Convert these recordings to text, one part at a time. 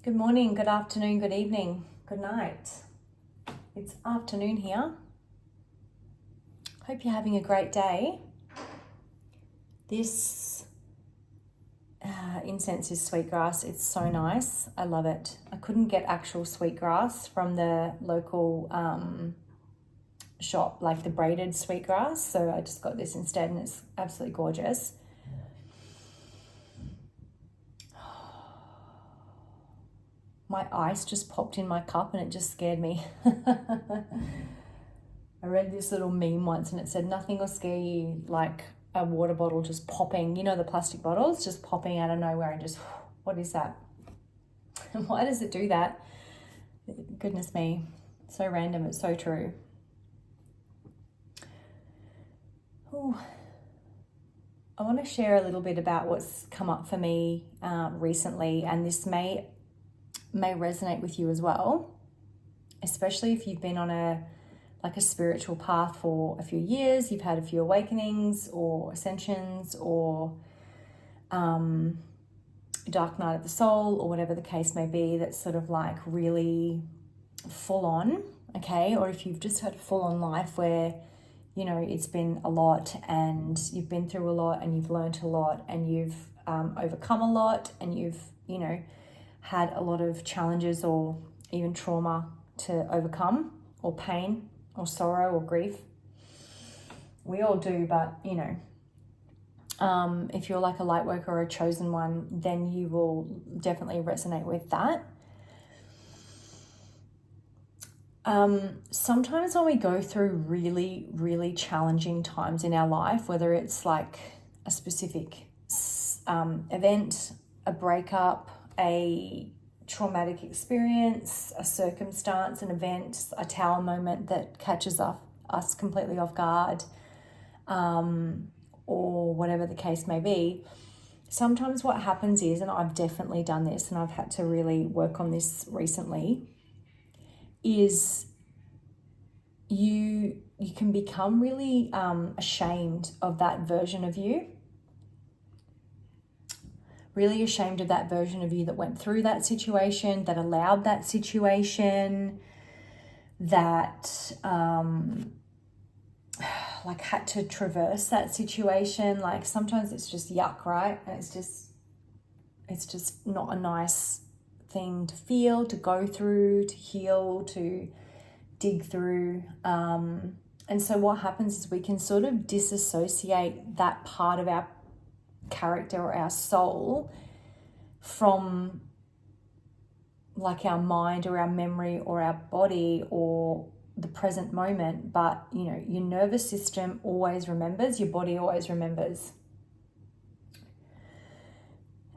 Good morning, good afternoon, good evening, good night. It's afternoon here. Hope you're having a great day. This incense is sweetgrass. It's so nice. I love it. I couldn't get actual sweetgrass from the local shop, like the braided sweetgrass, so I just got this instead, and it's absolutely gorgeous. My ice just popped in my cup and it just scared me. I read this little meme once and it said nothing will scare you like a water bottle just popping, you know, the plastic bottles just popping out of nowhere and just, what is that? Why does it do that? Goodness me, so random, it's so true. Ooh. I want to share a little bit about what's come up for me recently, and this may resonate with you as well, especially if you've been on a spiritual path for a few years, you've had a few awakenings or ascensions or dark night of the soul or whatever the case may be, that's sort of like really full on, okay? Or if you've just had a full on life where, you know, it's been a lot and you've been through a lot and you've learned a lot and you've overcome a lot and you've, you know, had a lot of challenges or even trauma to overcome, or pain or sorrow or grief. We all do, but you know, if you're like a light worker or a chosen one, then you will definitely resonate with that. Sometimes when we go through really, really challenging times in our life, whether it's like a specific event, a breakup, a traumatic experience, a circumstance, an event, a tower moment that catches us completely off guard, or whatever the case may be, sometimes what happens is, and I've definitely done this and I've had to really work on this recently, is you can become really ashamed of that version of you. Really ashamed of that version of you that went through that situation, that allowed that situation, that like had to traverse that situation. Like sometimes it's just yuck, right? And it's just not a nice thing to feel, to go through, to heal, to dig through. And so what happens is we can sort of disassociate that part of our character or our soul from like our mind or our memory or our body or the present moment. But you know, your nervous system always remembers, your body always remembers.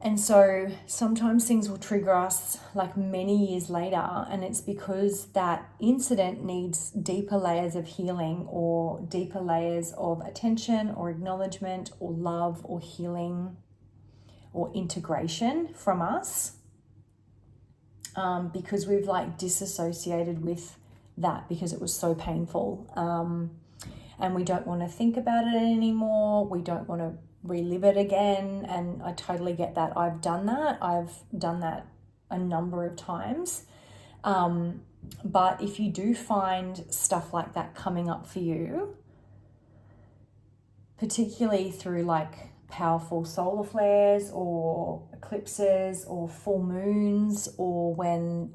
And so sometimes things will trigger us like many years later, and it's because that incident needs deeper layers of healing or deeper layers of attention or acknowledgement or love or healing or integration from us, because we've like disassociated with that because it was so painful, and we don't want to think about it anymore. We don't want to relive it again. And I totally get that. I've done that a number of times. But if you do find stuff like that coming up for you, particularly through like powerful solar flares or eclipses or full moons, or when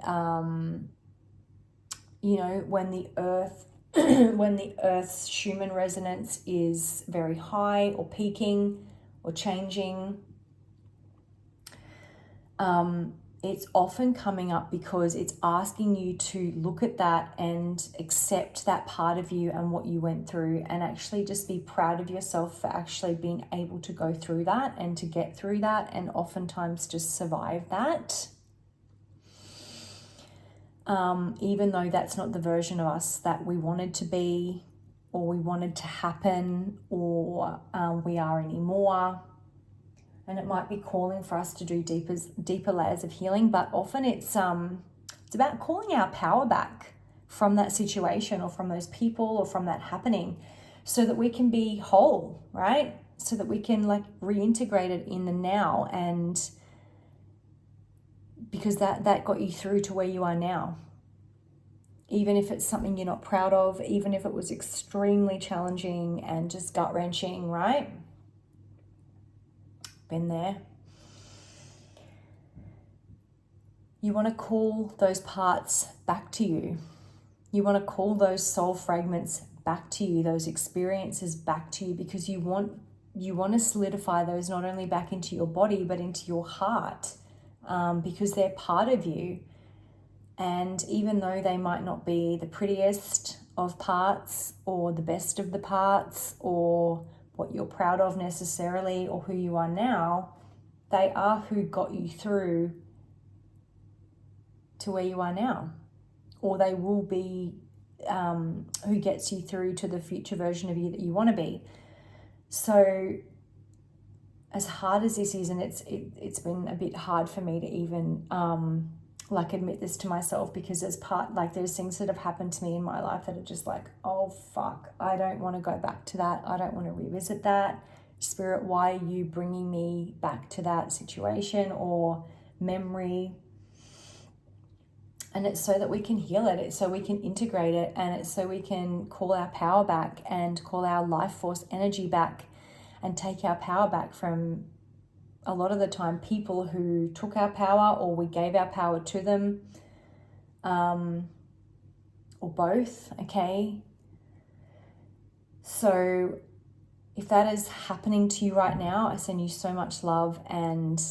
you know, when the earth when the earth's Schumann resonance is very high or peaking or changing, it's often coming up because it's asking you to look at that and accept that part of you and what you went through, and actually just be proud of yourself for actually being able to go through that and to get through that, and oftentimes just survive that. Even though that's not the version of us that we wanted to be, or we wanted to happen, or we are anymore. And it might be calling for us to do deeper layers of healing, but often it's about calling our power back from that situation or from those people or from that happening, so that we can be whole, right? So that we can like reintegrate it in the now and because that got you through to where you are now. Even if it's something you're not proud of, even if it was extremely challenging and just gut-wrenching, right? Been there. You want to call those parts back to you. You want to call those soul fragments back to you, those experiences back to you, because you want to solidify those not only back into your body, but into your heart, because they're part of you. And even though they might not be the prettiest of parts or the best of the parts or what you're proud of necessarily or who you are now, they are who got you through to where you are now. Or they will be who gets you through to the future version of you that you want to be. So as hard as this is, and it's been a bit hard for me to even admit this to myself, because there's things that have happened to me in my life that are just like, oh fuck, I don't want to go back to that. I don't want to revisit that. Spirit, why are you bringing me back to that situation or memory? And it's so that we can heal it. It's so we can integrate it, and it's so we can call our power back and call our life force energy back and take our power back from, a lot of the time, people who took our power or we gave our power to them, or both, okay? So if that is happening to you right now, I send you so much love and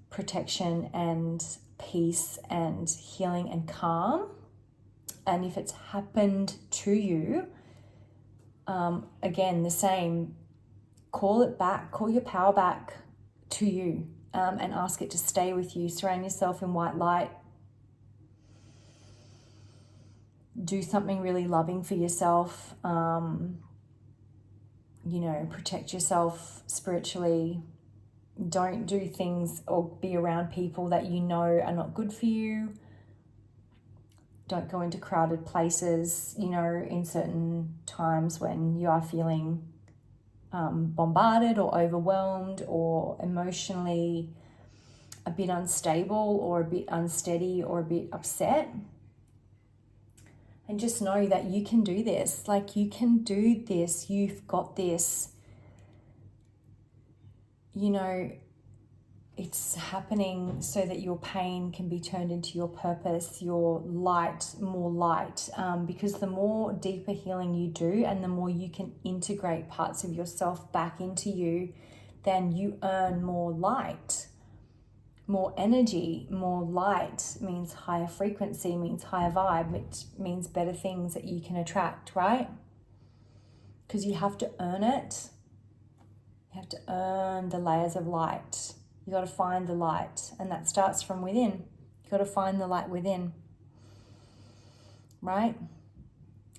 protection and peace and healing and calm. And if it's happened to you, again, the same, call it back, call your power back to you, and ask it to stay with you. Surround yourself in white light. Do something really loving for yourself. Protect yourself spiritually. Don't do things or be around people that you know are not good for you. Don't go into crowded places, in certain times when you are feeling bombarded or overwhelmed or emotionally a bit unstable or a bit unsteady or a bit upset. And just know that you can do this. You can do this. You've got this. It's happening so that your pain can be turned into your purpose, your light, more light. Because the more deeper healing you do and the more you can integrate parts of yourself back into you, then you earn more light, more energy. More light means higher frequency, means higher vibe, which means better things that you can attract, right? Because you have to earn it. You have to earn the layers of light. You got to find the light, and that starts from within. You got to find the light within, right?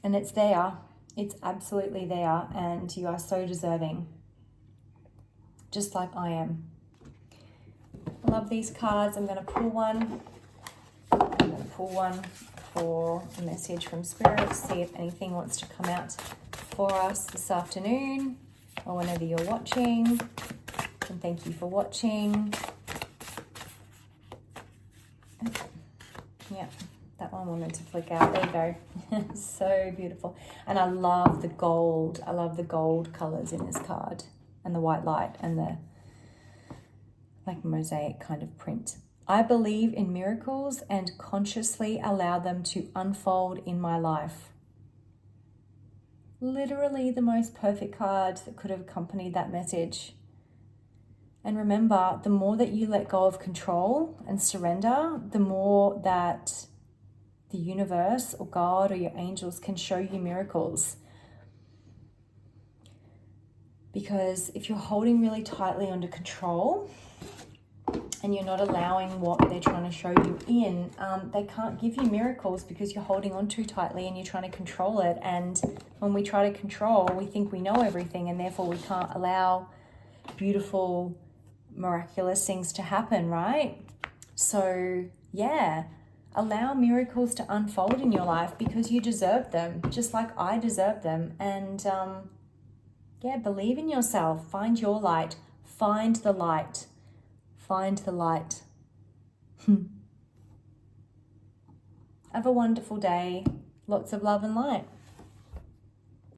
And it's there. It's absolutely there, and you are so deserving, just like I am. I love these cards. I'm going to pull one. I'm going to pull one for a message from Spirit. See if anything wants to come out for us this afternoon or whenever you're watching. And thank you for watching. Yeah, that one wanted to flick out. There you go. So beautiful. And I love the gold. I love the gold colors in this card and the white light and the mosaic kind of print. I believe in miracles and consciously allow them to unfold in my life. Literally the most perfect card that could have accompanied that message. And remember, the more that you let go of control and surrender, the more that the universe or God or your angels can show you miracles. Because if you're holding really tightly under control and you're not allowing what they're trying to show you in, they can't give you miracles because you're holding on too tightly and you're trying to control it. And when we try to control, we think we know everything, and therefore we can't allow beautiful, miraculous things to happen, right? So yeah, allow miracles to unfold in your life because you deserve them, just like I deserve them. And believe in yourself. Find your light. Find the light. Find the light. Have a wonderful day. Lots of love and light.